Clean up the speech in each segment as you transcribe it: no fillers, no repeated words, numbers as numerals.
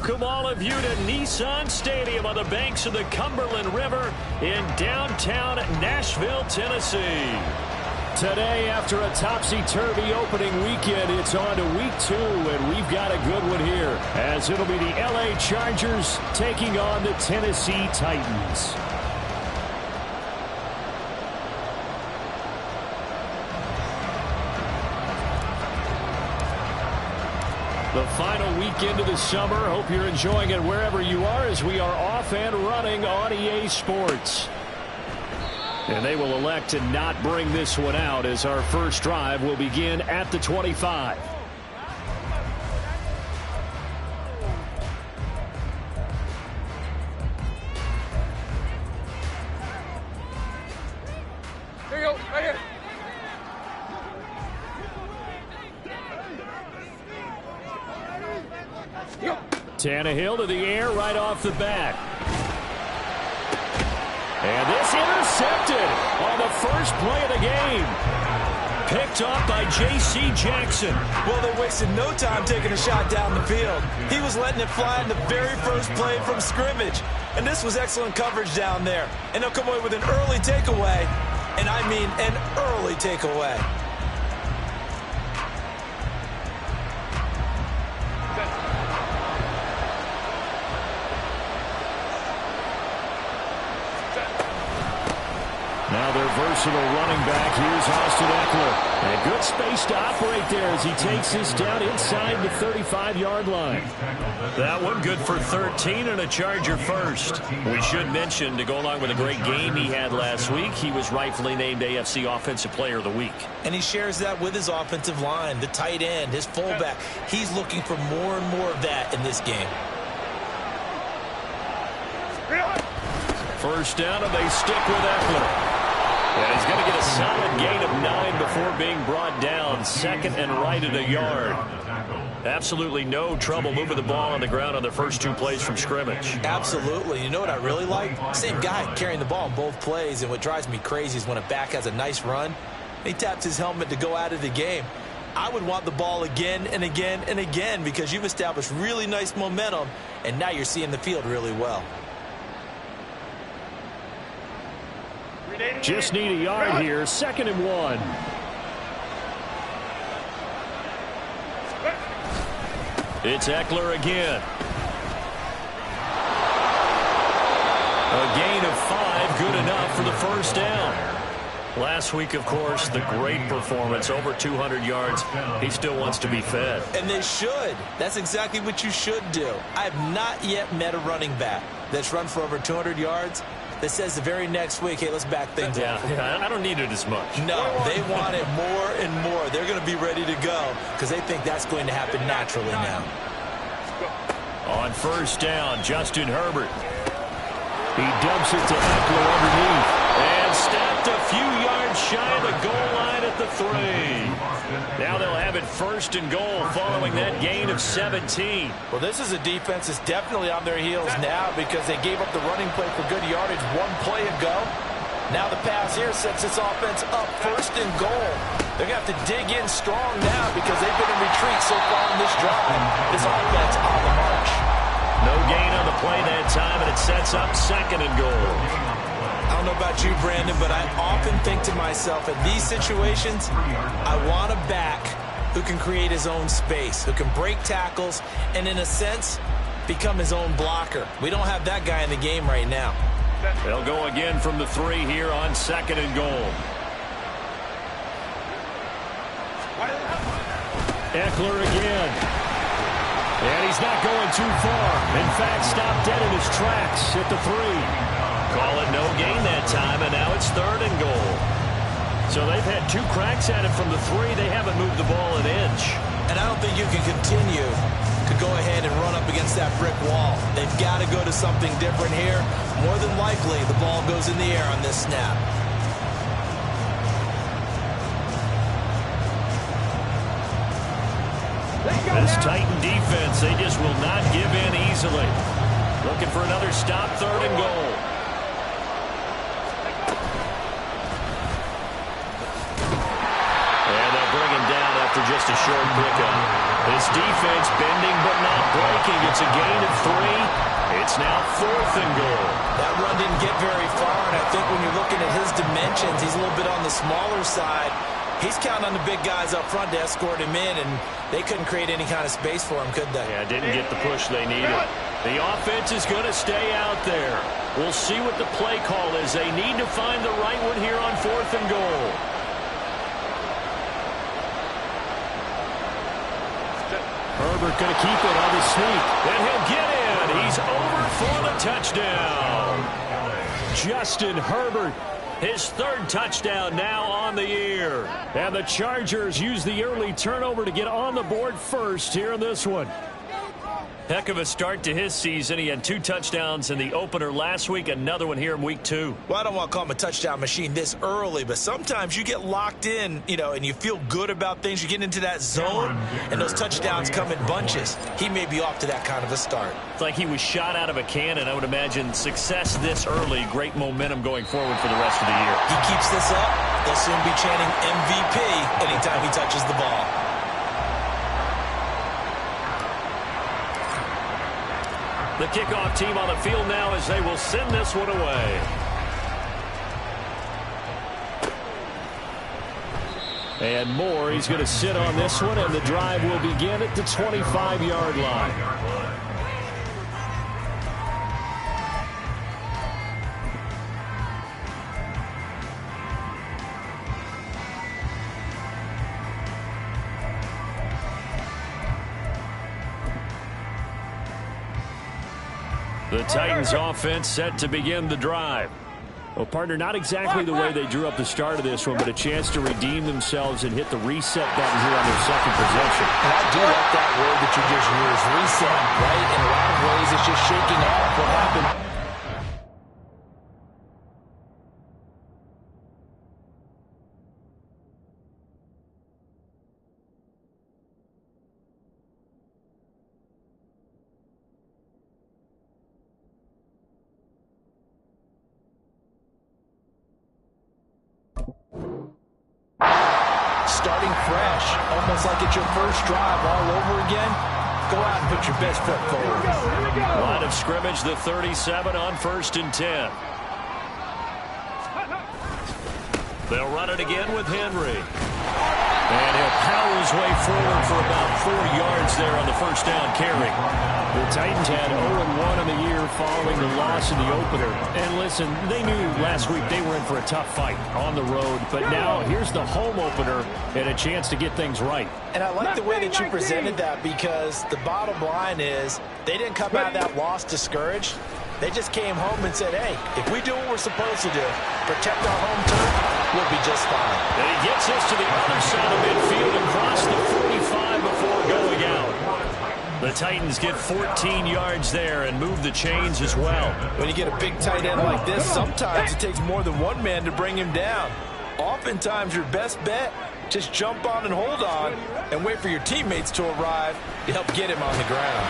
welcome all of you to Nissan Stadium on the banks of the Cumberland River in downtown Nashville, Tennessee. Today, after a topsy-turvy opening weekend, it's on to week 2, and we've got a good one here, as it'll be the LA Chargers taking on the Tennessee Titans. The final weekend of the summer. Hope you're enjoying it wherever you are, as we are off and running on EA Sports. And they will elect to not bring this one out, as our first drive will begin at the 25. There you go, right here. Tannehill to the air right off the bat. And this intercepted on the first play of the game. Picked off by J.C. Jackson. Well, they wasted no time taking a shot down the field. He was letting it fly in the very first play from scrimmage. And this was excellent coverage down there. And they'll come away with an early takeaway. And I mean an early takeaway. Now their versatile running back, here's Austin Eckler. And good space to operate there as he takes this down inside the 35-yard line. That one good for 13 and a Charger first. We should mention, to go along with a great game he had last week, he was rightfully named AFC Offensive Player of the Week. And he shares that with his offensive line, the tight end, his fullback. He's looking for more and more of that in this game. First down, and they stick with Eckler. And he's going to get a solid gain of 9 before being brought down. Second and right at a yard. Absolutely no trouble moving the ball on the ground on the first 2 plays from scrimmage. Absolutely. You know what I really like? Same guy carrying the ball in both plays, and what drives me crazy is when a back has a nice run, he taps his helmet to go out of the game. I would want the ball again and again and again, because you've established really nice momentum, and now you're seeing the field really well. Just need a yard here. 2nd and 1. It's Eckler again. A gain of 5, good enough for the first down. Last week, of course, the great performance, over 200 yards. He still wants to be fed. And they should. That's exactly what you should do. I have not yet met a running back that's run for over 200 yards that says the very next week, hey, let's back things up. Yeah, I don't need it as much. No, they want it more and more. They're going to be ready to go because they think that's going to happen naturally now. On first down, Justin Herbert. He dumps it to Eckler underneath. And stepped a few yards shy of the goal line at the 3. Now they'll have it 1st and goal following that gain of 17. Well, this is a defense that's definitely on their heels now because they gave up the running play for good yardage 1 play ago. Now the pass here sets this offense up 1st and goal. They're going to have to dig in strong now because they've been in retreat so far in this drive. This offense on the march. No gain on the play that time, and it sets up 2nd and goal. I don't know about you, Brandon, but I often think to myself, in these situations, I want a back who can create his own space, who can break tackles, and in a sense, become his own blocker. We don't have that guy in the game right now. They'll go again from the 3 here on 2nd and goal. Eckler again. And he's not going too far. In fact, stopped dead in his tracks at the 3. Call it no gain that time, and now it's 3rd and goal. So they've had 2 cracks at it from the 3. They haven't moved the ball an inch. And I don't think you can continue to go ahead and run up against that brick wall. They've got to go to something different here. More than likely, the ball goes in the air on this snap. This Titan defense, they just will not give in easily. Looking for another stop, 3rd and goal. And they'll bring him down after just a short pickup. This defense bending but not breaking. It's a gain of 3. It's now 4th and goal. That run didn't get very far, and I think when you're looking at his dimensions, he's a little bit on the smaller side. He's counting on the big guys up front to escort him in, and they couldn't create any kind of space for him, could they? Yeah, didn't get the push they needed. The offense is going to stay out there. We'll see what the play call is. They need to find the right one here on 4th and goal. Herbert going to keep it on the sneak. And he'll get in. He's over for the touchdown. Justin Herbert, his 3rd touchdown now on the year. And the Chargers use the early turnover to get on the board first here in this one. Heck of a start to his season. He had 2 touchdowns in the opener last week, another one here in week 2. Well, I don't want to call him a touchdown machine this early, but sometimes you get locked in, and you feel good about things. You get into that zone, and those touchdowns come in bunches. He may be off to that kind of a start. It's like he was shot out of a cannon. I would imagine success this early, great momentum going forward for the rest of the year. He keeps this up, they'll soon be chanting MVP anytime he touches the ball. The kickoff team on the field now as they will send this one away. And Moore, he's going to sit on this one, and the drive will begin at the 25-yard line. The Titans offense set to begin the drive. Well, partner, not exactly the way they drew up the start of this one, but a chance to redeem themselves and hit the reset button here on their second possession. And I do like that word that you just used, reset, right? In a lot of ways, it's just shaking off what happened. Starting fresh, almost like it's your first drive all over again. Go out and put your best foot forward. Line of scrimmage, the 37 on 1st and 10. They'll run it again with Henry. And he'll power his way forward for about 4 yards there on the first down carry. The Titans had 0-1 in the year following the loss in the opener. And listen, they knew last week they were in for a tough fight on the road. But now here's the home opener and a chance to get things right. And I like the way that you presented that, because the bottom line is they didn't come out of that loss discouraged. They just came home and said, hey, if we do what we're supposed to do, protect our home turf, we'll be just fine. And he gets us to the other side of midfield across the 45 before going out. The Titans get 14 yards there and move the chains as well. When you get a big tight end like this, sometimes it takes more than one man to bring him down. Oftentimes, your best bet, just jump on and hold on and wait for your teammates to arrive to help get him on the ground.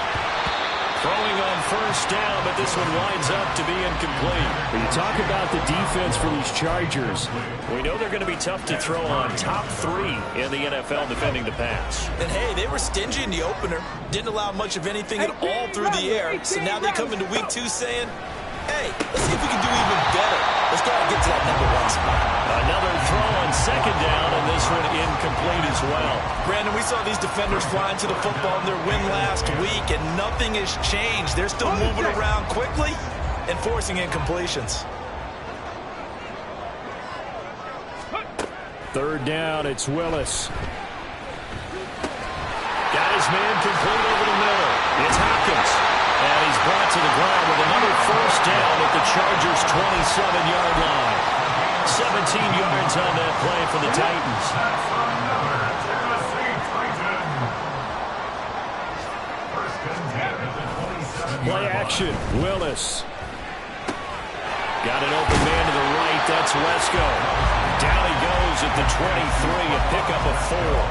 Throwing on first down, but this one winds up to be incomplete. When you talk about the defense for these Chargers, we know they're going to be tough to throw on. Top 3 in the NFL defending the pass. And hey, they were stingy in the opener. Didn't allow much of anything at all through the air. So now they come into week 2 saying, hey, let's see if we can do even better. Let's go and get to that #1 spot. Another throw on second down, and this one incomplete as well. Brandon, we saw these defenders flying to the football in their win last week, and nothing has changed. They're still moving around quickly and forcing incompletions. 3rd down, it's Willis. Got his man complete over the middle. It's Hopkins. And he's brought to the ground with another first down at the Chargers' 27-yard line. 17 yards on that play for the Titans. Play action, Willis. Got an open man to the right, that's Wesco. Down he goes at the 23, a pickup of 4.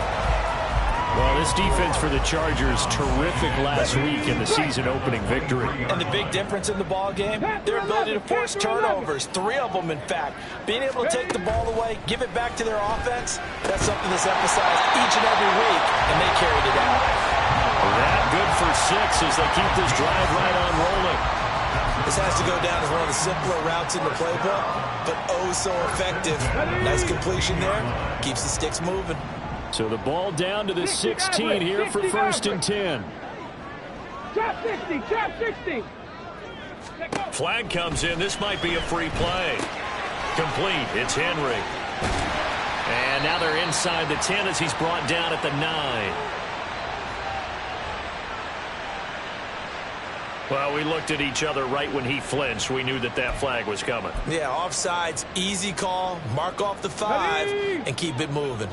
Well, this defense for the Chargers, terrific last week in the season-opening victory. And the big difference in the ball game, their ability to force turnovers, 3 of them, in fact. Being able to take the ball away, give it back to their offense, that's something that's emphasized each and every week, and they carried it out. That good for 6 as they keep this drive right on rolling. This has to go down as one of the simpler routes in the playbook, but oh so effective. Nice completion there, keeps the sticks moving. So the ball down to the 16 here for 1st and 10. Trap 60, trap 60. Flag comes in. This might be a free play. Complete. It's Henry. And now they're inside the 10 as he's brought down at the 9. Well, we looked at each other right when he flinched. We knew that that flag was coming. Yeah, offsides, easy call, mark off the 5, and keep it moving.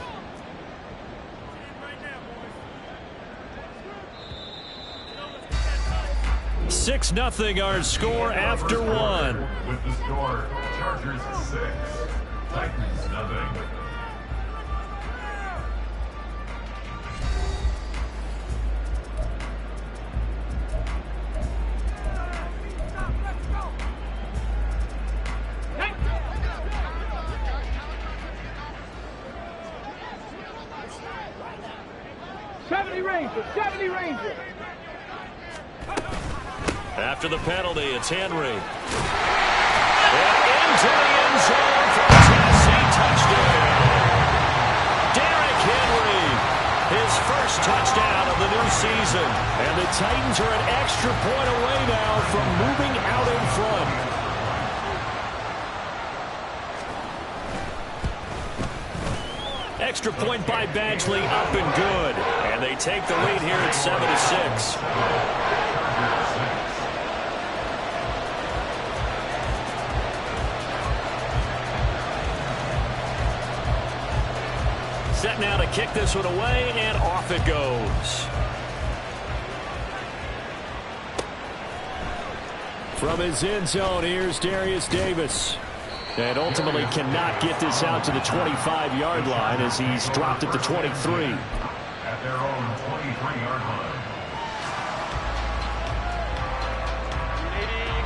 6-0 our score after 1. With the score, Chargers 6, Titans 0. After the penalty, it's Henry. And into the end zone for a Tennessee touchdown. Derrick Henry, his first touchdown of the new season. And the Titans are an extra point away now from moving out in front. Extra point by Badgley, up and good. And they take the lead here at 7-6. Set now to kick this one away, and off it goes. From his end zone, here's Darius Davis. And ultimately cannot get this out to the 25-yard line as he's dropped at the 23. At their own 23-yard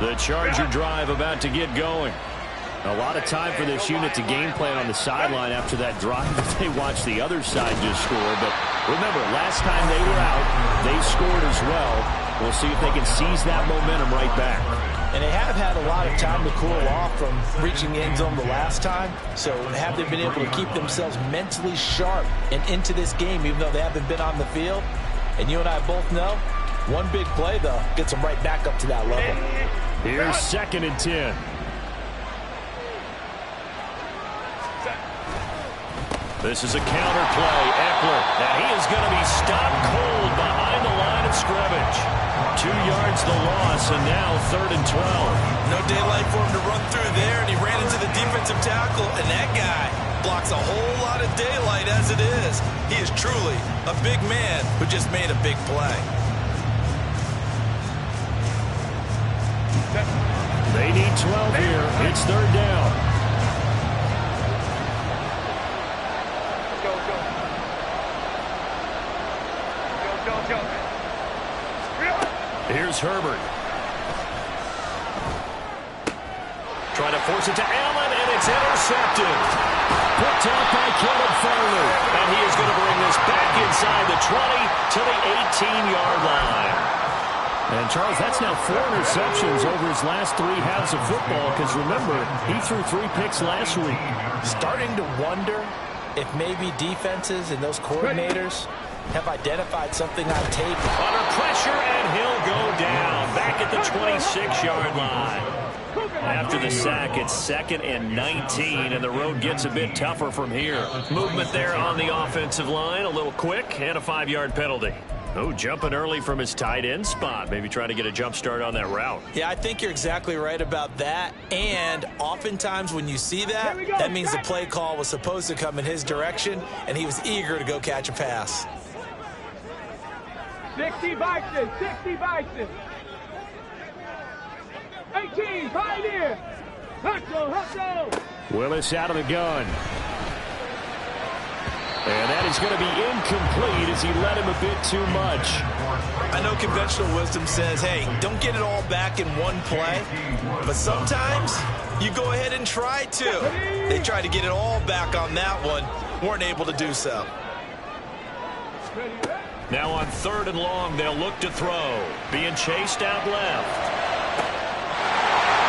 line. The Charger drive about to get going. A lot of time for this unit to game plan on the sideline after that drive that they watched the other side just score. But remember, last time they were out, they scored as well. We'll see if they can seize that momentum right back. And they have had a lot of time to cool off from reaching the end zone the last time. So have they been able to keep themselves mentally sharp and into this game, even though they haven't been on the field? And you and I both know, one big play, though, gets them right back up to that level. Here's 2nd and 10. This is a counter play. Eckler. Now he is going to be stopped cold behind the line of scrimmage. 2 yards the loss, and now 3rd and 12. No daylight for him to run through there, and he ran into the defensive tackle, and that guy blocks a whole lot of daylight as it is. He is truly a big man who just made a big play. They need 12 here. It's 3rd down. Here's Herbert. Trying to force it to Allen, and it's intercepted. Picked up by Caleb Farley. And he is going to bring this back inside the 20 to the 18-yard line. And, Charles, that's now 4 interceptions over his last 3 halves of football because, remember, he threw 3 picks last week. Starting to wonder if maybe defenses and those coordinators have identified something on tape. Under pressure, and he'll go down back at the 26-yard line. After the sack, it's 2nd and 19, and the road gets a bit tougher from here. Movement there on the offensive line, a little quick, and a 5-yard penalty. Oh, jumping early from his tight end spot. Maybe trying to get a jump start on that route. Yeah, I think you're exactly right about that. And oftentimes when you see that, that means the play call was supposed to come in his direction, and he was eager to go catch a pass. 60 Bison, 60 Bison. 18, Pioneer. Hustle, hustle. Willis out of the gun. And that is going to be incomplete as he led him a bit too much. I know conventional wisdom says, hey, don't get it all back in one play. But sometimes you go ahead and try to. They tried to get it all back on that one. Weren't able to do so. Now on 3rd and long, they'll look to throw. Being chased out left.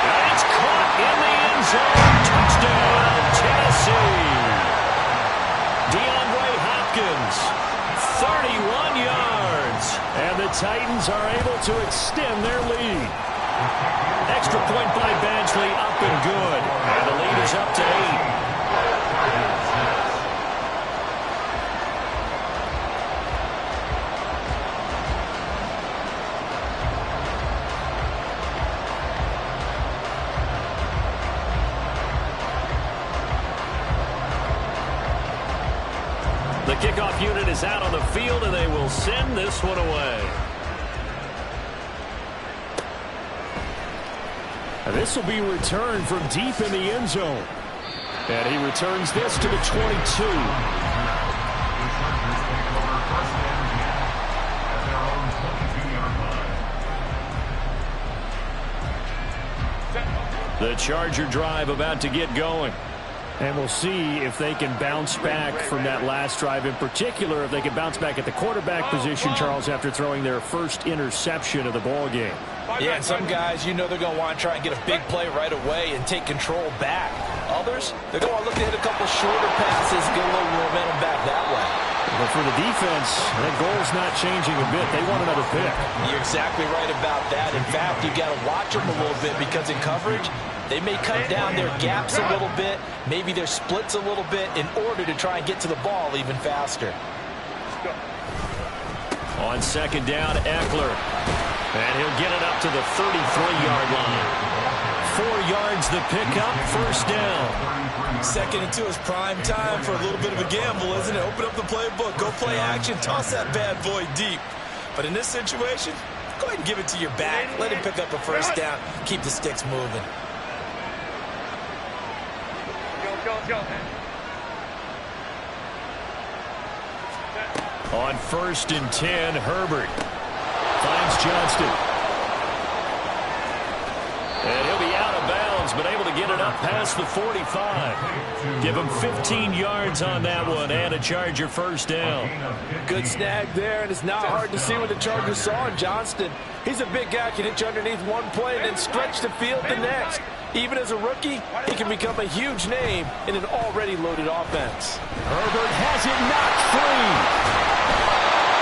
And it's caught in the end zone. Touchdown, Tennessee. DeAndre Hopkins, 31 yards. And the Titans are able to extend their lead. Extra point by Badgley, up and good. And the lead is up to 8. The kickoff unit is out on the field, and they will send this one away. And this will be returned from deep in the end zone. And he returns this to the 22. The Charger drive about to get going. And we'll see if they can bounce back from that last drive. In particular, if they can bounce back at the quarterback position, Charles, after throwing their first interception of the ball game. Yeah, and some guys, you know they're going to want to try and get a big play right away and take control back. Others, they're going to want to look to hit a couple shorter passes, get a little momentum back that way. But for the defense, that goal's not changing a bit. They want another pick. You're exactly right about that. In fact, you've got to watch them a little bit because in coverage, they may cut down their gaps a little bit, maybe their splits a little bit in order to try and get to the ball even faster. On 2nd down, Eckler. And he'll get it up to the 33-yard line. 4 yards the pickup, 1st down. 2nd and 2 is prime time for a little bit of a gamble, isn't it? Open up the playbook, go play action, toss that bad boy deep. But in this situation, go ahead and give it to your back. Let him pick up a 1st down, keep the sticks moving. On 1st and 10, Herbert finds Johnston. And he'll be out of bounds, but able to get it up past the 45. Give him 15 yards on that one and a Charger 1st down. Good snag there, and it's not hard to see what the Chargers saw in Johnston. He's a big guy, can hit you underneath one play and then stretch the field the next. Even as a rookie, he can become a huge name in an already loaded offense. Herbert has it knocked free.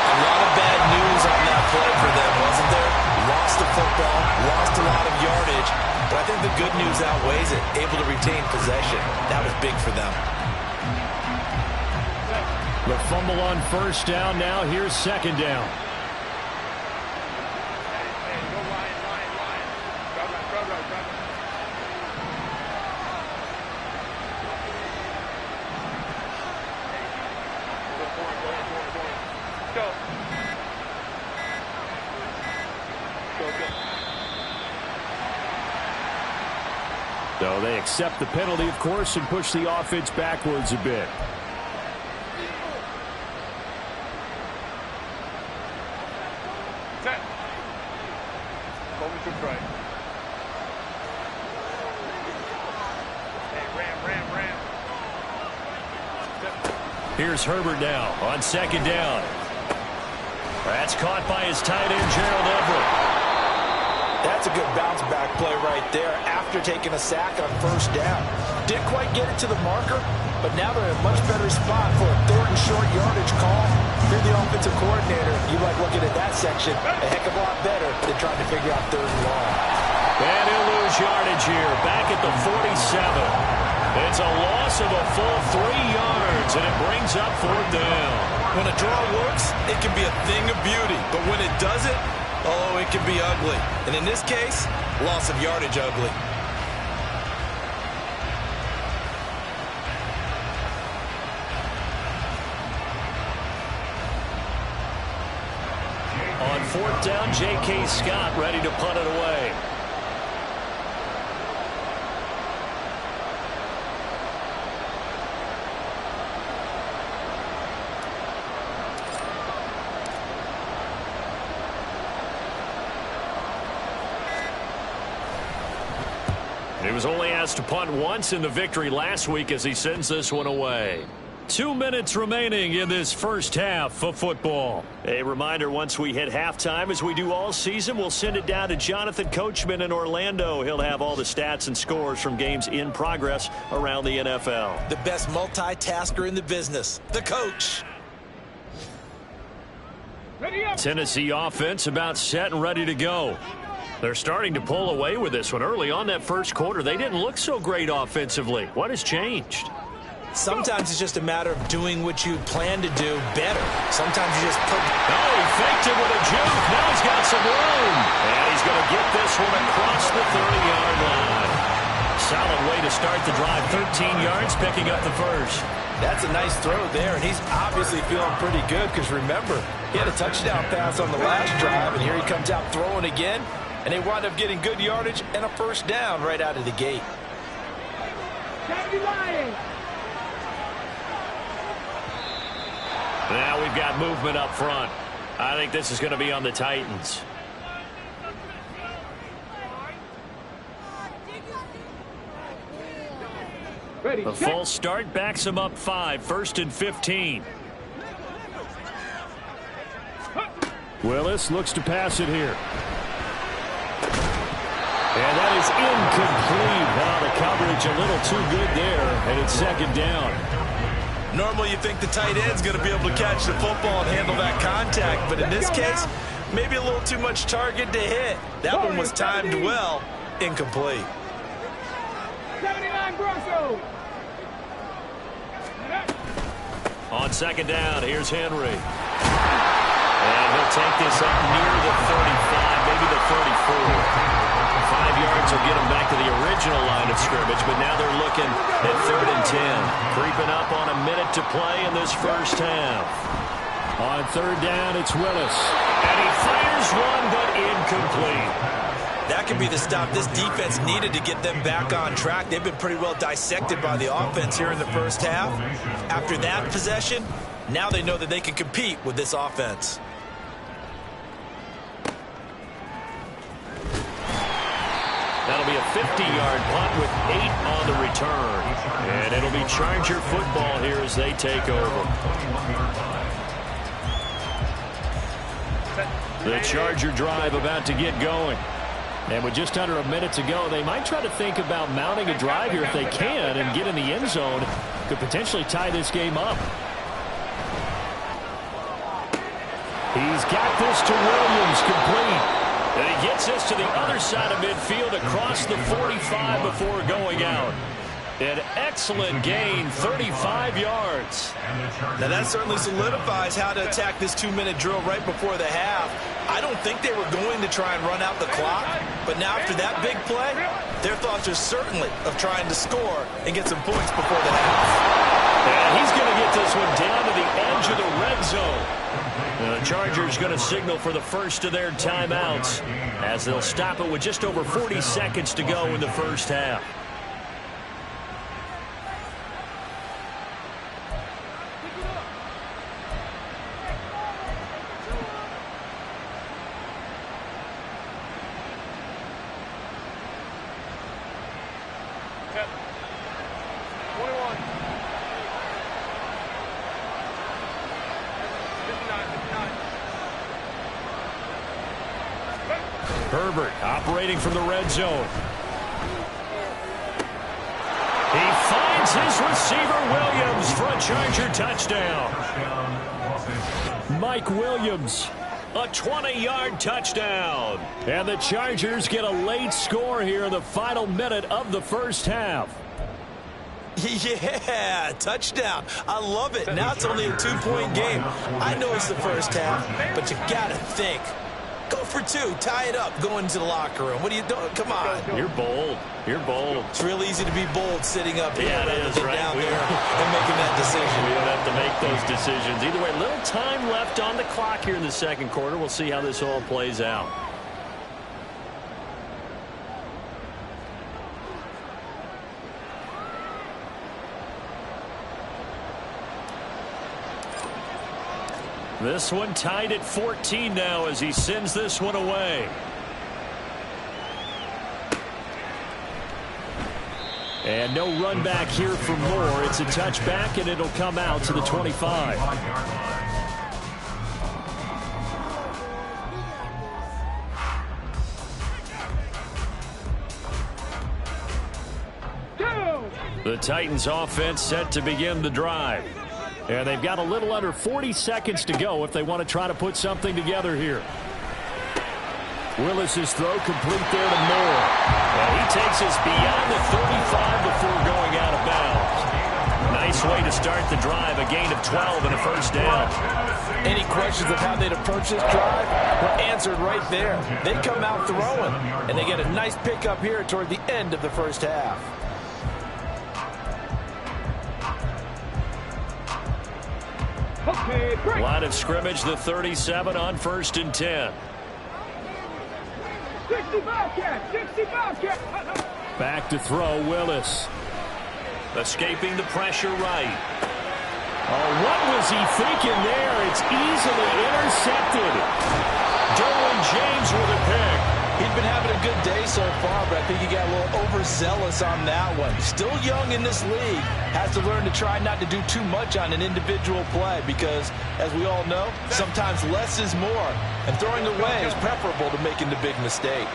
A lot of bad news on that play for them, wasn't there? Lost the football, lost a lot of yardage, but I think the good news outweighs it. Able to retain possession. That was big for them. The fumble on 1st down. Now here's 2nd down. So they accept the penalty, of course, and push the offense backwards a bit. Here's Herbert now on 2nd down. That's caught by his tight end, Gerald Everett. That's a good bounce back play right there after taking a sack on 1st down. Didn't quite get it to the marker, but now they're in a much better spot for a 3rd and short yardage call. If you're the offensive coordinator, you like looking at that section a heck of a lot better than trying to figure out 3rd and long. And he'll lose yardage here, back at the 47. It's a loss of a full 3 yards, and it brings up 4th down. When a draw works, it can be a thing of beauty, but when it doesn't, oh, it can be ugly. And in this case, loss of yardage ugly. On 4th down, J.K. Scott ready to punt it away. He was only asked to punt once in the victory last week as he sends this one away. 2 minutes remaining in this first half of football. A reminder, once we hit halftime, as we do all season, we'll send it down to Jonathan Coachman in Orlando. He'll have all the stats and scores from games in progress around the NFL. The best multitasker in the business, the coach. Tennessee offense about set and ready to go. They're starting to pull away with this one. Early on that first quarter, they didn't look so great offensively. What has changed? Sometimes it's just a matter of doing what you plan to do better. Sometimes you just put... Oh, he faked it with a juke. Now he's got some room. And he's going to get this one across the 30-yard line. Solid way to start the drive. 13 yards, picking up the first. That's a nice throw there, and he's obviously feeling pretty good because, remember, he had a touchdown pass on the last drive, and here he comes out throwing again, and they wind up getting good yardage and a first down right out of the gate. Now we've got movement up front. I think this is going to be on the Titans. The false start backs him up 5, 1st and 15. Willis looks to pass it here. And that is incomplete. Wow, the coverage a little too good there, and it's second down. Normally you think the tight end's going to be able to catch the football and handle that contact, but in this case, maybe a little too much target to hit. That one was timed well, incomplete. 79 Broncos. On second down, here's Henry. And he'll take this up near the 35, maybe the 34. 5 yards will get him back to the original line of scrimmage, but now they're looking at 3rd and 10. Creeping up on a minute to play in this first half. On 3rd down, it's Willis. And he fires one, but incomplete. That could be the stop this defense needed to get them back on track. They've been pretty well dissected by the offense here in the first half. After that possession, now they know that they can compete with this offense. That'll be a 50-yard punt with 8 on the return. And it'll be Charger football here as they take over. The Charger drive about to get going. And with just under a minute to go, they might try to think about mounting a drive here if they can and get in the end zone. Could potentially tie this game up. He's got this to Williams, complete. And he gets this to the other side of midfield across the 45 before going out. An excellent gain, 35 yards. Now that certainly solidifies how to attack this 2-minute drill right before the half. I don't think they were going to try and run out the clock, but now after that big play, their thoughts are certainly of trying to score and get some points before the half. And he's going to get this one down to the edge of the red zone. The Chargers going to signal for the first of their timeouts as they'll stop it with just over 40 seconds to go in the first half. Herbert operating from the red zone. He finds his receiver Williams for a Charger touchdown. Mike Williams, a 20-yard touchdown. And the Chargers get a late score here in the final minute of the first half. Yeah, touchdown. I love it. Now it's only a 2-point game. I know it's the first half, but you got to think. Go for 2. Tie it up. Go into the locker room. What are you doing? Come on. You're bold. You're bold. It's real easy to be bold sitting up here. Yeah, it is, right? Down there and making that decision. We don't have to make those decisions. Either way, little time left on the clock here in the second quarter. We'll see how this all plays out. This one tied at 14 now as he sends this one away. And no run back here for more. It's a touchback, and it'll come out to the 25. The Titans offense set to begin the drive. And they've got a little under 40 seconds to go if they want to try to put something together here. Willis's throw complete there to Moore. And he takes us beyond the 35 before going out of bounds. Nice way to start the drive, a gain of 12 and a first down. Any questions of how they'd approach this drive were answered right there. They come out throwing, and they get a nice pickup here toward the end of the first half. Okay, break. Line of scrimmage, the 37 on 1st and 10. 60 Bobcat, 60 Bobcat. Back to throw, Willis. Escaping the pressure right. Oh, what was he thinking there? It's easily intercepted. Derwin James with a pick. He's been having a good day so far, but I think he got a little overzealous on that one. Still young in this league. Has to learn to try not to do too much on an individual play because, as we all know, sometimes less is more. And throwing away is preferable to making the big mistake.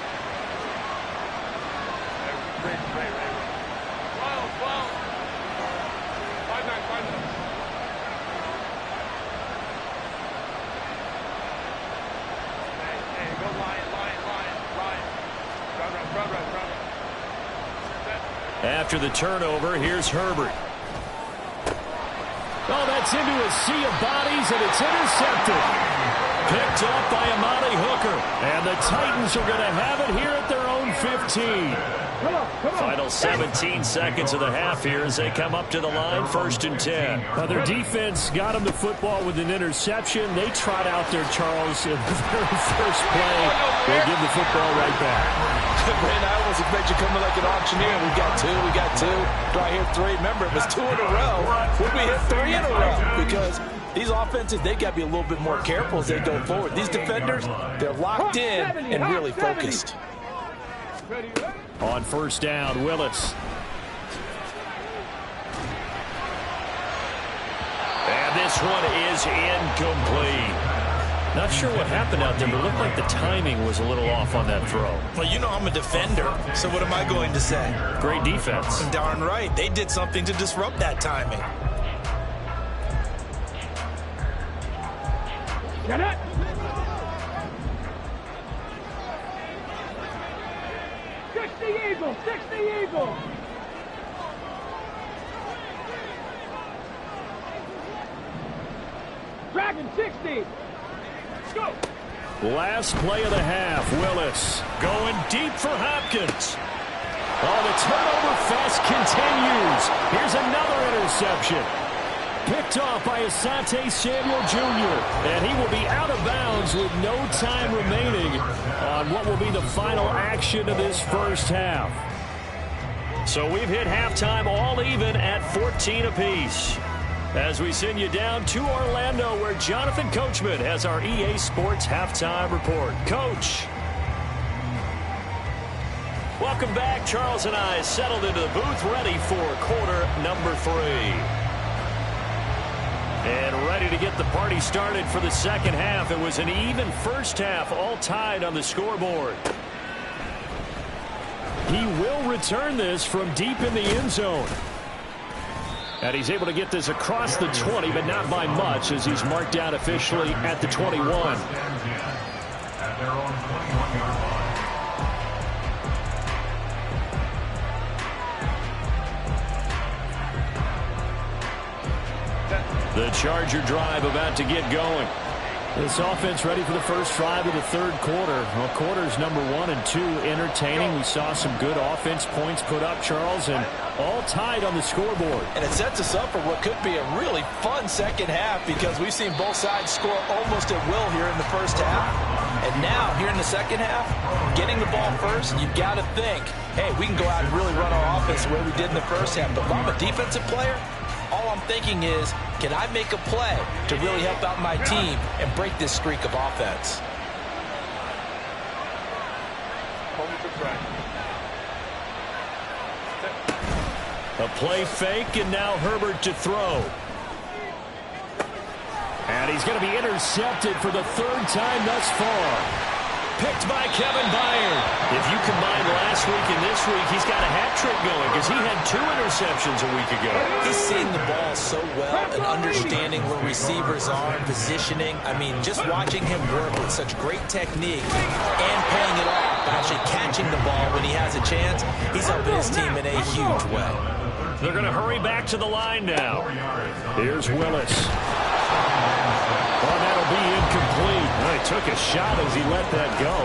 After the turnover, here's Herbert. Oh, that's into a sea of bodies, and it's intercepted. Picked up by Amani Hooker. And the Titans are going to have it here at their own 15. Final 17 seconds of the half here as they come up to the line, 1st and 10. Now, their defense got them the football with an interception. They trot out there, Charles, in the very first play. They'll give the football right back. Man, I almost expect you coming like an auctioneer. We got two. Do I hear three? Remember, it was 2 in a row. Would we hit 3 in a row? Because these offenses, they got to be a little bit more careful as they go forward. These defenders, they're locked in and really focused. On 1st down, Willis. And this one is incomplete. Not sure what happened out there, but it looked like the timing was a little off on that throw. Well, you know I'm a defender, so what am I going to say? Great defense. Darn right. They did something to disrupt that timing. Get it. Eagle, 60 Eagle. Dragon 60. Go. Last play of the half, Willis going deep for Hopkins. Oh, the turnover fest continues. Here's another interception. Picked off by Asante Samuel Jr. And he will be out of bounds with no time remaining on what will be the final action of this first half. So we've hit halftime all even at 14 apiece. As we send you down to Orlando, where Jonathan Coachman has our EA Sports halftime report. Coach. Welcome back. Charles and I settled into the booth, ready for quarter number 3. And ready to get the party started for the second half. It was an even first half, all tied on the scoreboard. He will return this from deep in the end zone. And he's able to get this across the 20, but not by much, as he's marked down officially at the 21. At their own 21-yard line. The Charger drive about to get going. This offense ready for the first drive of the third quarter. Well, quarters number 1 and 2 entertaining. We saw some good offense points put up, Charles, and all tied on the scoreboard. And it sets us up for what could be a really fun second half because we've seen both sides score almost at will here in the first half. And now, here in the second half, getting the ball first, you've got to think, hey, we can go out and really run our offense the way we did in the first half. But if I'm a defensive player, all I'm thinking is, can I make a play to really help out my team and break this streak of offense? A play fake, and now Herbert to throw. And he's going to be intercepted for the third time thus far. Picked by Kevin Byard. If you combine last week and this week, he's got a hat trick going because he had 2 interceptions a week ago. He's seeing the ball so well and understanding where receivers are and positioning. I mean, just watching him work with such great technique and paying it off by actually catching the ball when he has a chance, he's helping his team in a huge way. They're going to hurry back to the line now. Here's Willis. Well, that'll be incomplete. Well, he took a shot as he let that go.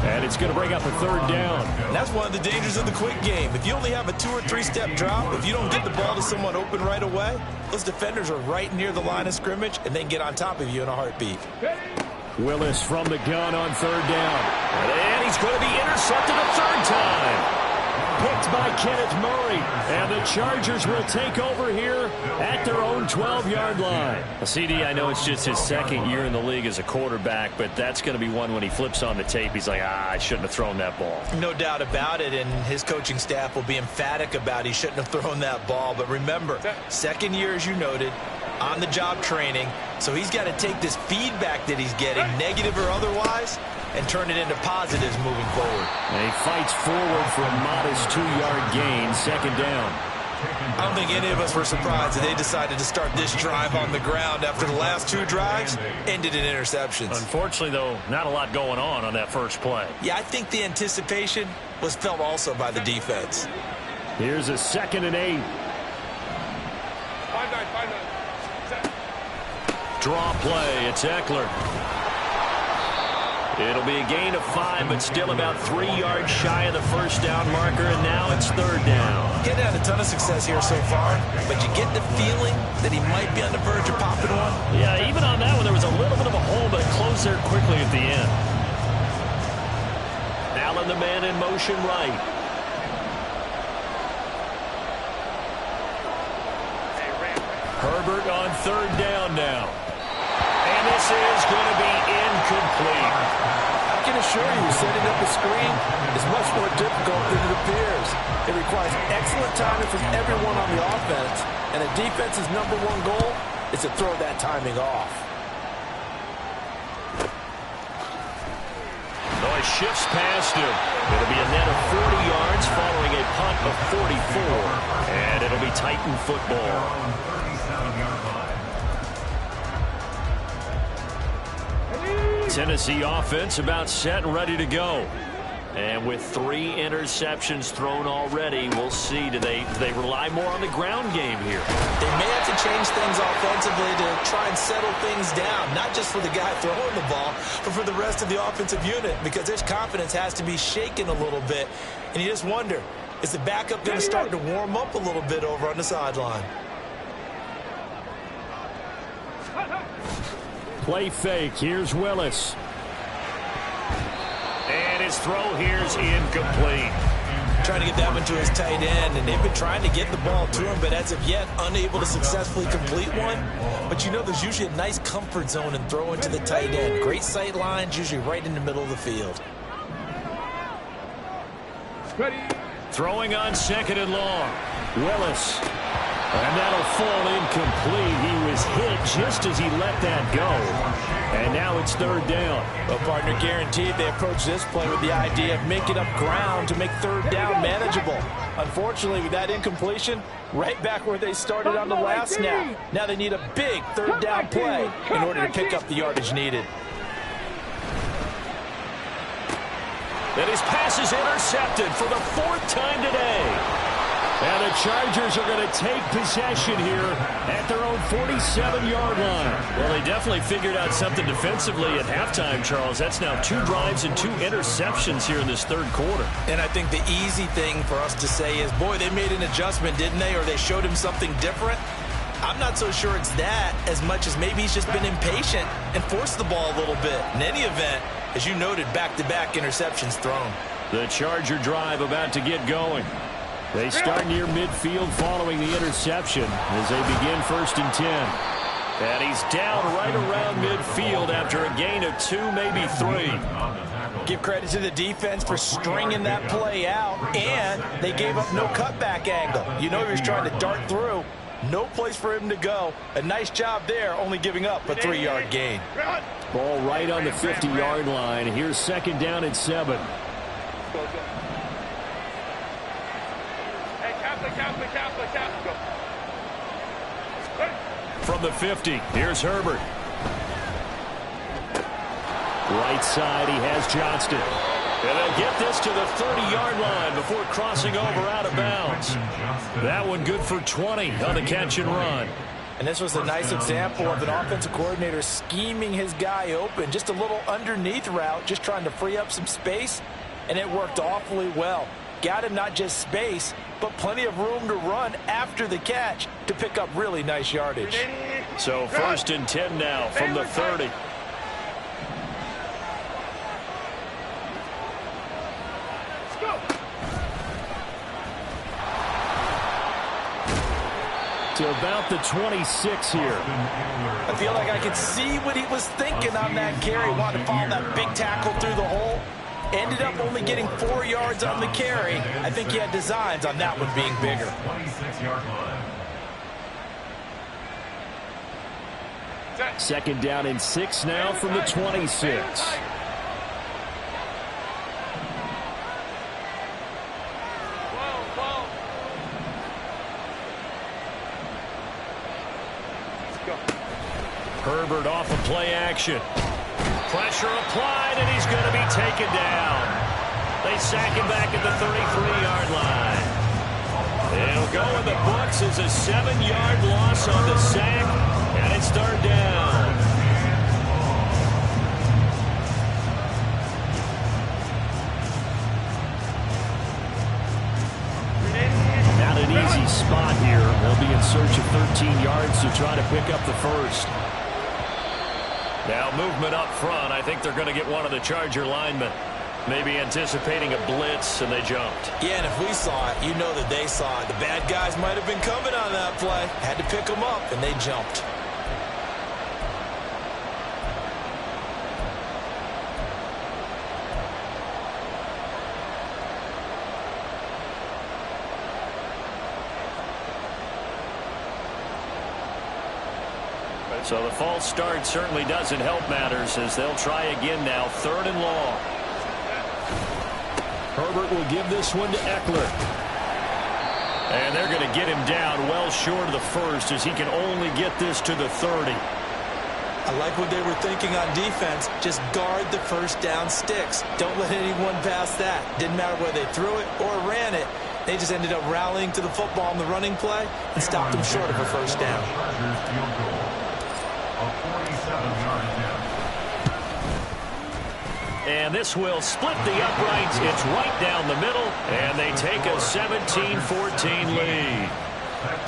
And it's going to bring up a third down. And that's one of the dangers of the quick game. If you only have a 2- or 3-step drop, if you don't get the ball to someone open right away, those defenders are right near the line of scrimmage, and they can get on top of you in a heartbeat. Willis from the gun on third down. And he's going to be intercepted a third time. Picked by Kenneth Murray. And the Chargers will take over here at their own 12-yard line. CD, I know it's just his second year in the league as a quarterback, but that's going to be one when he flips on the tape, he's like, I shouldn't have thrown that ball. No doubt about it, and his coaching staff will be emphatic about he shouldn't have thrown that ball. But remember, second year, as you noted, on-the-job training, so he's got to take this feedback that he's getting, negative or otherwise, and turn it into positives moving forward. And he fights forward for a modest 2-yard gain, second down. I don't think any of us were surprised that they decided to start this drive on the ground after the last 2 drives ended in interceptions. Unfortunately, though, not a lot going on that first play. Yeah, I think the anticipation was felt also by the defense. Here's a 2nd and 8. 5-9. Draw play. It's Eckler. It'll be a gain of 5, but still about 3 yards shy of the first down marker, and now it's third down. Getting had a ton of success here so far, but you get the feeling that he might be on the verge of popping one. Yeah, even on that one, there was a little bit of a hole, but it closed there quickly at the end. Allen, the man in motion right. Herbert on third down now. And this is going to be incomplete. I can assure you, setting up a screen is much more difficult than it appears. It requires excellent timing from everyone on the offense, and a defense's #1 goal is to throw that timing off. Oh, he shifts past him. It'll be a net of 40 yards following a punt of 44. And it'll be Titan football. Tennessee offense about set and ready to go. And with 3 interceptions thrown already, we'll see. Do they rely more on the ground game here? They may have to change things offensively to try and settle things down, not just for the guy throwing the ball, but for the rest of the offensive unit, because their confidence has to be shaken a little bit. And you just wonder, is the backup going to start to warm up a little bit over on the sideline? Play fake. Here's Willis. And his throw here's incomplete. Trying to get that one to his tight end, and they've been trying to get the ball to him, but as of yet, unable to successfully complete one. But you know, there's usually a nice comfort zone in throwing to the tight end. Great sight lines, usually right in the middle of the field. Ready. Throwing on 2nd and long. Willis. And that'll fall incomplete. He was hit just as he let that go. And now it's third down. Well, partner, guaranteed they approach this play with the idea of making up ground to make third down manageable. Unfortunately, with that incompletion, right back where they started on the last snap. Now they need a big third down play in order to pick up the yardage needed. And his pass is intercepted for the 4th time today. And the Chargers are going to take possession here at their own 47-yard line. Well, they definitely figured out something defensively at halftime, Charles. That's now 2 drives and 2 interceptions here in this third quarter. And I think the easy thing for us to say is, boy, they made an adjustment, didn't they? Or they showed him something different. I'm not so sure it's that as much as maybe he's just been impatient and forced the ball a little bit. In any event, as you noted, back-to-back interceptions thrown. The Charger drive about to get going. They start near midfield following the interception as they begin 1st and 10. And he's down right around midfield after a gain of 2, maybe 3. Give credit to the defense for stringing that play out, and they gave up no cutback angle. You know he was trying to dart through. No place for him to go. A nice job there, only giving up a 3-yard gain. Ball right on the 50-yard line. Here's 2nd down and 7. From the 50, here's Herbert. Right side, he has Johnston. And they'll get this to the 30-yard line before crossing over out of bounds. That one good for 20 on the catch and run. And this was a nice example of an offensive coordinator scheming his guy open. Just a little underneath route, just trying to free up some space, and it worked awfully well. Got him not just space, but plenty of room to run after the catch to pick up really nice yardage. So 1st and 10 now from the 30. To about the 26 here. I feel like I could see what he was thinking on that carry. Wanted to follow that big tackle through the hole. Ended up only getting 4 yards on the carry. I think he had designs on that one being bigger. 26-yard line. 2nd down and 6 now from the 26. Herbert off of play action. Pressure applied, and he's going to be taken down. They sack him back at the 33-yard line. It'll go in the books as a 7-yard loss on the sack, and it's 3rd down. Not an easy spot here. They'll be in search of 13 yards to try to pick up the first. Now movement up front. I think they're going to get one of the Charger linemen. Maybe anticipating a blitz, and they jumped. Yeah, and if we saw it, you know that they saw it. The bad guys might have been coming on that play. Had to pick them up, and they jumped. So the false start certainly doesn't help matters as they'll try again now. 3rd and long. Herbert will give this one to Eckler. And they're going to get him down well short of the first as he can only get this to the 30. I like what they were thinking on defense. Just guard the first down sticks. Don't let anyone pass that. Didn't matter whether they threw it or ran it. They just ended up rallying to the football in the running play and stopped them short of a first down. And this will split the uprights. It's right down the middle, and they take a 17-14 lead.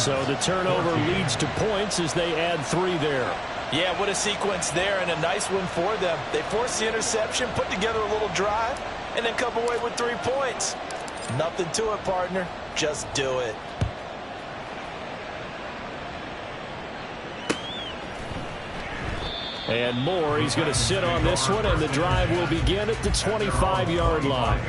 So the turnover leads to points as they add 3 there. Yeah, what a sequence there, and a nice one for them. They forced the interception, put together a little drive, and then come away with 3 points. Nothing to it, partner. Just do it. And Moore, he's going to sit on this one, and the drive will begin at the 25-yard line.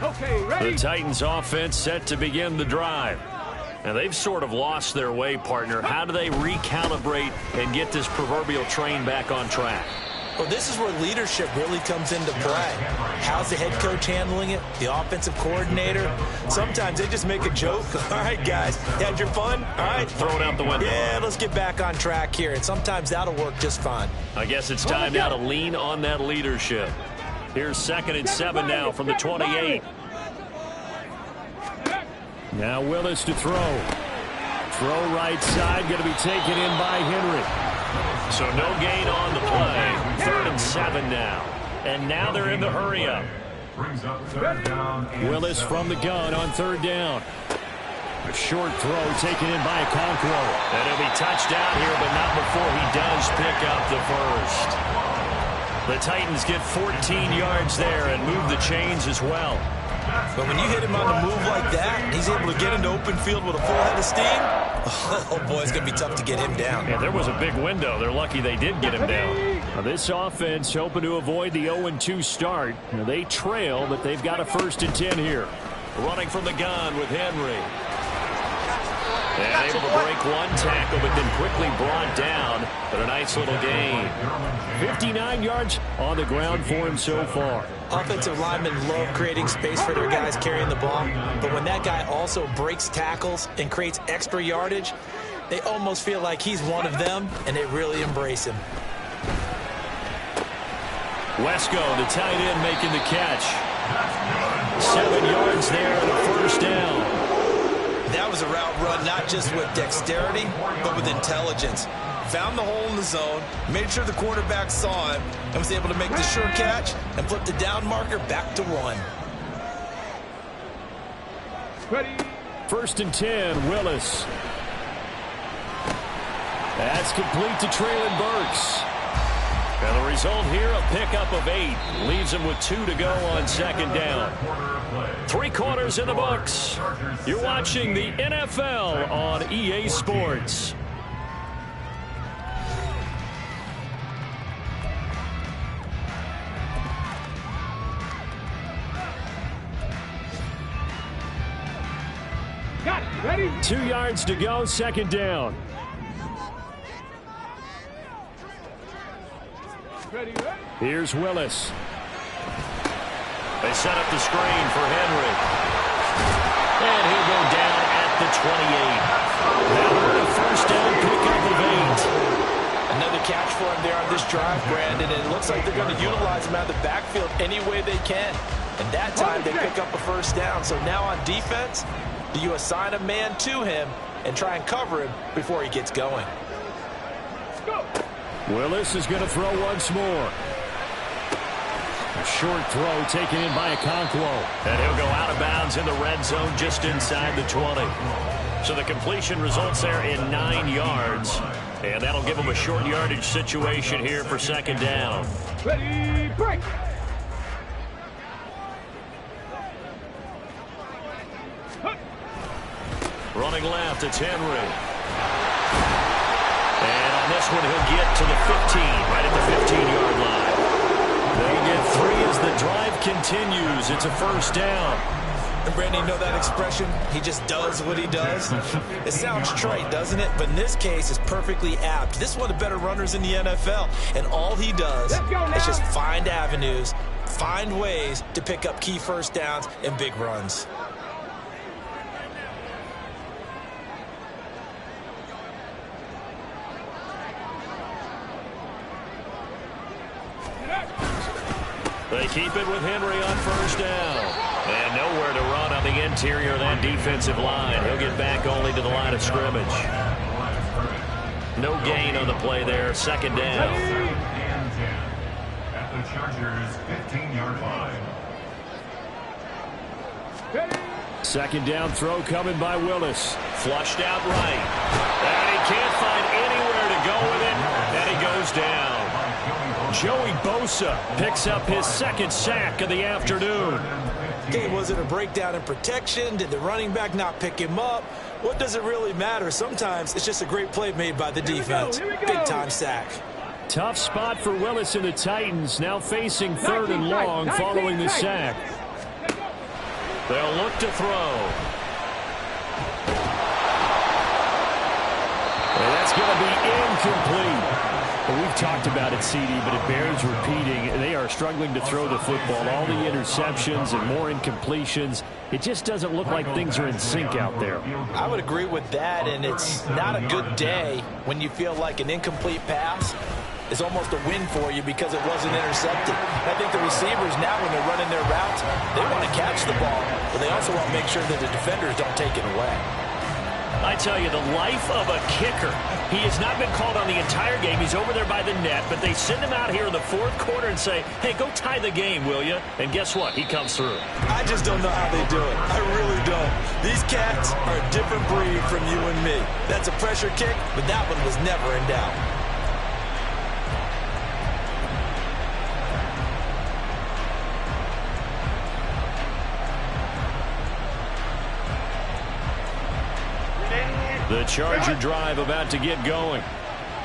Okay, ready? The Titans offense set to begin the drive. Now, they've sort of lost their way, partner. How do they recalibrate and get this proverbial train back on track? Well, this is where leadership really comes into play. How's the head coach handling it? The offensive coordinator? Sometimes they just make a joke. All right, guys, you had your fun? All right. Throw it out the window. Yeah, let's get back on track here. And sometimes that'll work just fine. I guess it's time now to lean on that leadership. Here's 2nd and 7 now from the 28. Now Willis to throw. Throw right side, going to be taken in by Henry. So no gain on the play. 3rd and 7 now. And now they're in the hurry up. Brings up 3rd down. Willis from the gun on 3rd down. A short throw taken in by Okonkwo. And he'll be touchdown here, but not before he does pick up the first. The Titans get 14 yards there and move the chains as well. But when you hit him on the move like that, and he's able to get into open field with a full head of steam, oh boy, it's going to be tough to get him down. Yeah, there was a big window. They're lucky they did get him down. Now, this offense hoping to avoid the 0-2 start. Now, they trail, but they've got a 1st and 10 here. Running from the gun with Henry. And able to break one tackle, but then quickly brought down. But a nice little gain. 59 yards on the ground for him so far. Offensive linemen love creating space for their guys carrying the ball. But when that guy also breaks tackles and creates extra yardage, they almost feel like he's one of them, and they really embrace him. Wesco, the tight end, making the catch. 7 yards there and a 1st down. That was a route run not just with dexterity, but with intelligence. Found the hole in the zone, made sure the quarterback saw him, and was able to make the sure catch and flip the down marker back to 1. Ready. 1st and 10, Willis. That's complete to Traylon Burks. And the result here, a pickup of 8. Leaves him with 2 to go on 2nd down. 3 quarters in the books. You're watching the NFL on EA Sports. Got it. Ready. 2 yards to go, 2nd down. Ready. Ready. Here's Willis. They set up the screen for Henry. And he'll go down at the 28. Now a 1st down pickup of 8. Another catch for him there on this drive, Brandon, and it looks like they're going to utilize him out of the backfield any way they can. And that time they pick up a 1st down. So now on defense, do you assign a man to him and try and cover him before he gets going? Go. Willis is going to throw once more. A short throw taken in by Okonkwo. And he'll go out of bounds in the red zone just inside the 20. So the completion results there in 9 yards. And that'll give him a short yardage situation here for 2nd down. Ready. Break. Running left, it's Henry. And on this one, he'll get to the 15, right at the 15-yard line. They get 3 as the drive continues. It's a 1st down. And Brandon, you know that expression? He just does what he does. It sounds trite, doesn't it? But in this case, it's perfectly apt. This is one of the better runners in the NFL. And all he does is just find avenues, find ways to pick up key 1st downs and big runs. They keep it with Henry on 1st down. And nowhere to run on the interior of that defensive line. He'll get back only to the line of scrimmage. No gain on the play there. 2nd down. At the Chargers' 15-yard line. 2nd down throw coming by Willis. Flushed out right. And he can't find anywhere to go with it. And he goes down. Joey Bosa picks up his 2nd sack of the afternoon. Okay, was it a breakdown in protection? Did the running back not pick him up? What does it really matter? Sometimes it's just a great play made by the defense. Big-time sack. Tough spot for Willis and the Titans, now facing 3rd and long following the sack. They'll look to throw. And that's going to be incomplete. Well, we've talked about it, CD, but it bears repeating. They are struggling to throw the football. All the interceptions and more incompletions. It just doesn't look like things are in sync out there. I would agree with that, and it's not a good day when you feel like an incomplete pass is almost a win for you because it wasn't intercepted. I think the receivers now, when they're running their routes, they want to catch the ball, but they also want to make sure that the defenders don't take it away. I tell you, the life of a kicker. He has not been called on the entire game. He's over there by the net, but they send him out here in the 4th quarter and say, hey, go tie the game, will you? And guess what? He comes through. I just don't know how they do it. I really don't. These cats are a different breed from you and me. That's a pressure kick, but that one was never in doubt. The Charger drive about to get going.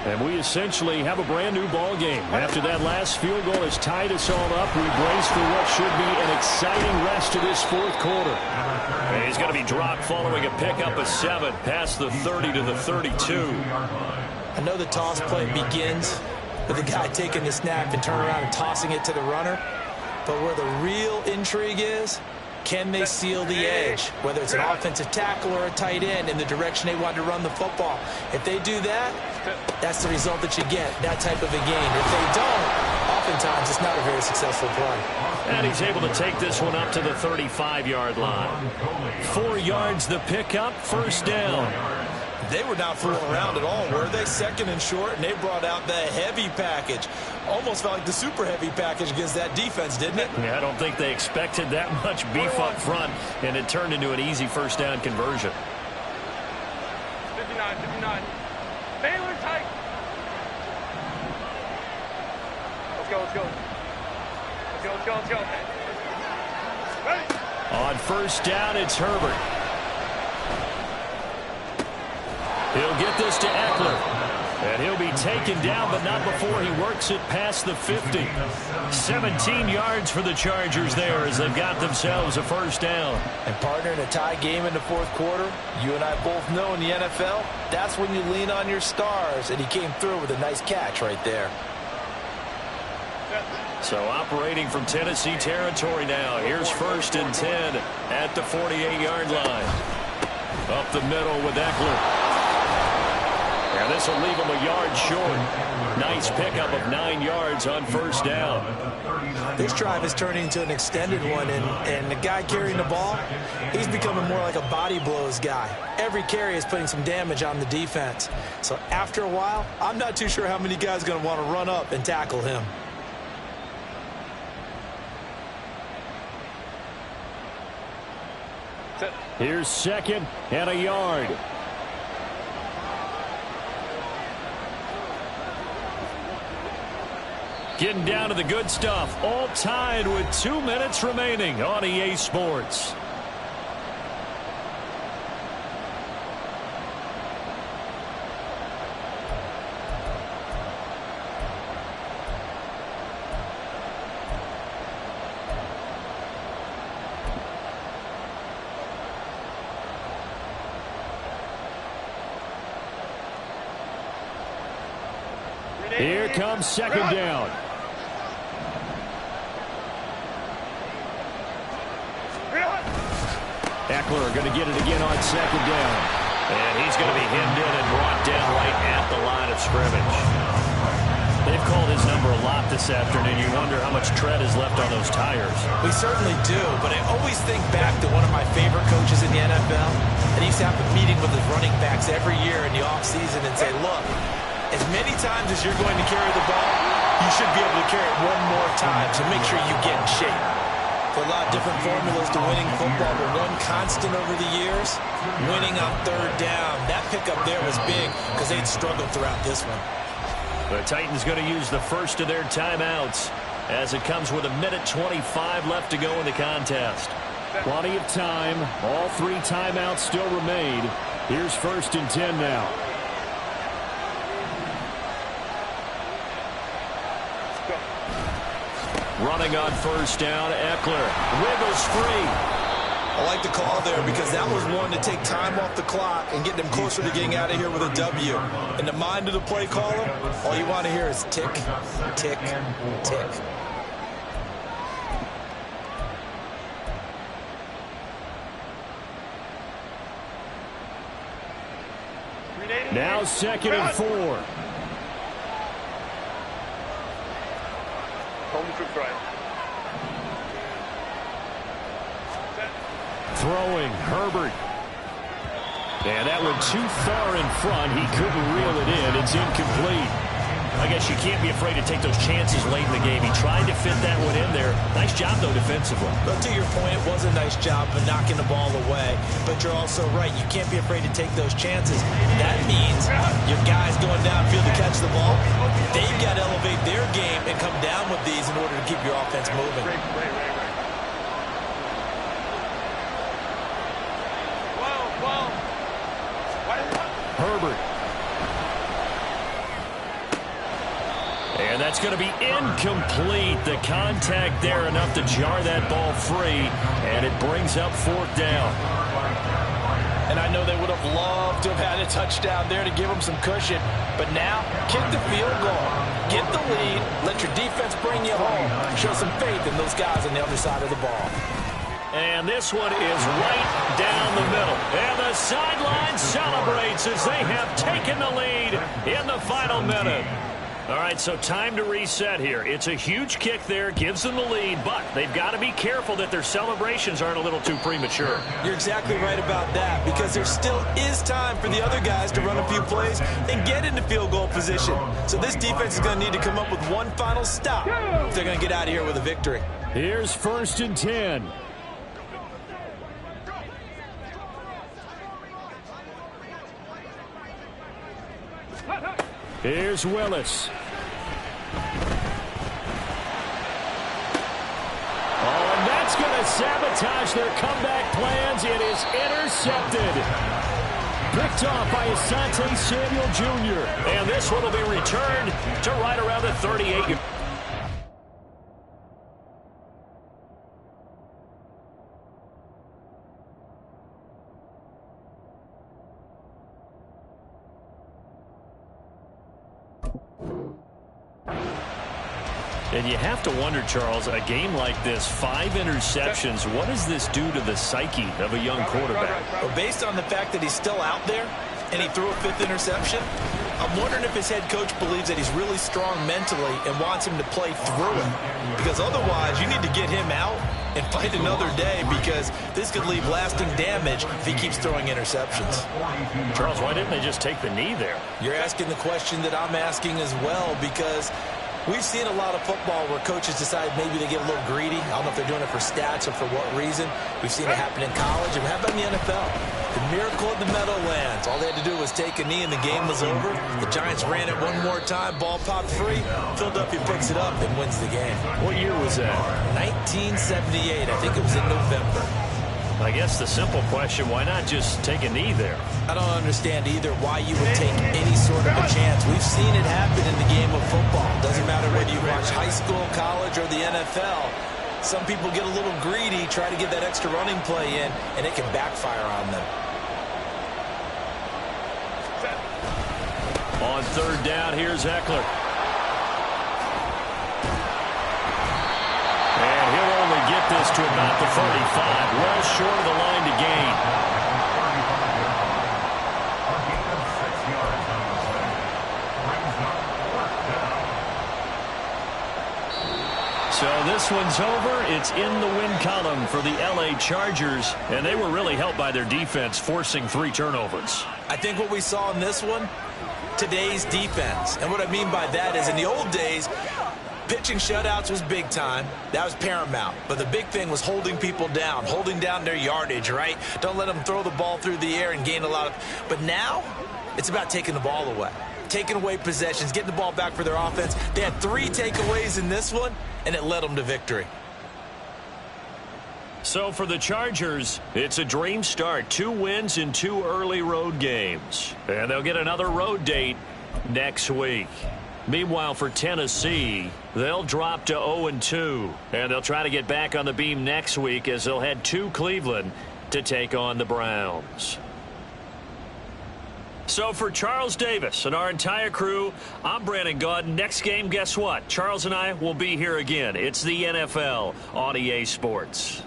And we essentially have a brand new ball game. After that last field goal has tied us all up, we brace for what should be an exciting rest of this fourth quarter. And he's going to be dropped following a pickup of 7 past the 30 to the 32. I know the toss play begins with the guy taking the snap and turning around and tossing it to the runner. But where the real intrigue is, can they seal the edge, whether it's an offensive tackle or a tight end, in the direction they want to run the football? If they do that, that's the result that you get, that type of a gain. If they don't, oftentimes it's not a very successful play. And he's able to take this one up to the 35-yard line. 4 yards the pickup, first down. They were not fooling around at all, were they? Second and short, and they brought out the heavy package. Almost felt like the super heavy package against that defense, didn't it? Yeah, I don't think they expected that much beef up front, and it turned into an easy first down conversion. 59. Baylor tight. Let's go. Ready? On first down, it's Herbert. He'll get this to Eckler. And he'll be taken down, but not before he works it past the 50. 17 yards for the Chargers there as they've got themselves a first down. And partner, in a tie game in the fourth quarter, you and I both know in the NFL, that's when you lean on your stars. And he came through with a nice catch right there. So operating from Tennessee territory now. Here's first and 10 at the 48-yard line. Up the middle with Eckler. And this will leave him a yard short. Nice pickup of 9 yards on first down. This drive is turning into an extended one, and the guy carrying the ball, he's becoming more like a body blows guy. Every carry is putting some damage on the defense. So after a while, I'm not too sure how many guys are going to want to run up and tackle him. Here's second and a yard. Getting down to the good stuff. All tied with 2 minutes remaining on EA Sports. Here comes second down. Eckler going to get it again on second down. And he's going to be hemmed in and brought down right at the line of scrimmage. They've called his number a lot this afternoon. You wonder how much tread is left on those tires. We certainly do, but I always think back to one of my favorite coaches in the NFL. And he used to have a meeting with his running backs every year in the offseason and say, look, as many times as you're going to carry the ball, you should be able to carry it one more time to make sure you get in shape. A lot of different formulas to winning football, but one constant over the years, winning on third down. That pickup there was big because they'd struggled throughout this one. The Titans going to use the first of their timeouts as it comes with 1:25 left to go in the contest. Plenty of time. All 3 timeouts still remain. Here's first and 10 now. Running on first down, Eckler wiggles free. I like the call there because that was one to take time off the clock and get them closer to getting out of here with a W. In the mind of the play caller, all you want to hear is tick, tick, tick. Now second and 4. Throwing, Herbert. And that went too far in front. He couldn't reel it in. It's incomplete. I guess you can't be afraid to take those chances late in the game. He tried to fit that one in there. Nice job, though, defensively. But to your point, it was a nice job of knocking the ball away. But you're also right. You can't be afraid to take those chances. That means your guys going downfield to catch the ball, they've got to elevate their game and come down with these in order to keep your offense moving. Whoa. And that's going to be incomplete. The contact there enough to jar that ball free, and it brings up 4th down. And I know they would have loved to have had a touchdown there to give them some cushion. But now, kick the field goal. Get the lead. Let your defense bring you home. Show some faith in those guys on the other side of the ball. And this one is right down the middle. And the sideline celebrates as they have taken the lead in the final minute. All right, so time to reset here. It's a huge kick there, gives them the lead, but they've got to be careful that their celebrations aren't a little too premature. You're exactly right about that, because there still is time for the other guys to run a few plays and get into field goal position. So this defense is going to need to come up with one final stop if they're going to get out of here with a victory. Here's 1st and 10. Here's Willis. Oh, and that's going to sabotage their comeback plans. It is intercepted. Picked off by Asante Samuel Jr. And this one will be returned to right around the 38. And you have to wonder, Charles, a game like this, 5 interceptions, what does this do to the psyche of a young quarterback? Well, based on the fact that he's still out there and he threw a 5th interception, I'm wondering if his head coach believes that he's really strong mentally and wants him to play through it. Because otherwise, you need to get him out and fight another day, because this could leave lasting damage if he keeps throwing interceptions. Charles, why didn't they just take the knee there? You're asking the question that I'm asking as well, because we've seen a lot of football where coaches decide maybe they get a little greedy. I don't know if they're doing it for stats or for what reason. We've seen it happen in college. And how about in the NFL? The miracle of the Meadowlands. All they had to do was take a knee and the game was over. The Giants ran it one more time. Ball popped free. Philadelphia picks it up and wins the game. What year was that? 1978. I think it was in November. I guess the simple question, why not just take a knee there? I don't understand either why you would take any sort of a chance. We've seen it happen in the game of football. Doesn't matter whether you watch high school, college, or the NFL. Some people get a little greedy, try to get that extra running play in, and it can backfire on them. On 3rd down, here's Eckler. And he'll only get this to about the 35, well short of the line to gain. So this one's over. It's in the win column for the LA Chargers, and they were really helped by their defense, forcing 3 turnovers. I think what we saw in this one, today's defense. And what I mean by that is in the old days, pitching shutouts was big time. That was paramount. But the big thing was holding people down, holding down their yardage, right? Don't let them throw the ball through the air and gain a lot of... But now, it's about taking the ball away. Taking away possessions, getting the ball back for their offense. They had 3 takeaways in this one, and it led them to victory. So for the Chargers, it's a dream start. 2 wins in 2 early road games. And they'll get another road date next week. Meanwhile, for Tennessee, they'll drop to 0-2. And they'll try to get back on the beam next week as they'll head to Cleveland to take on the Browns. So for Charles Davis and our entire crew, I'm Brandon Gaudin. Next game, guess what? Charles and I will be here again. It's the NFL on EA Sports.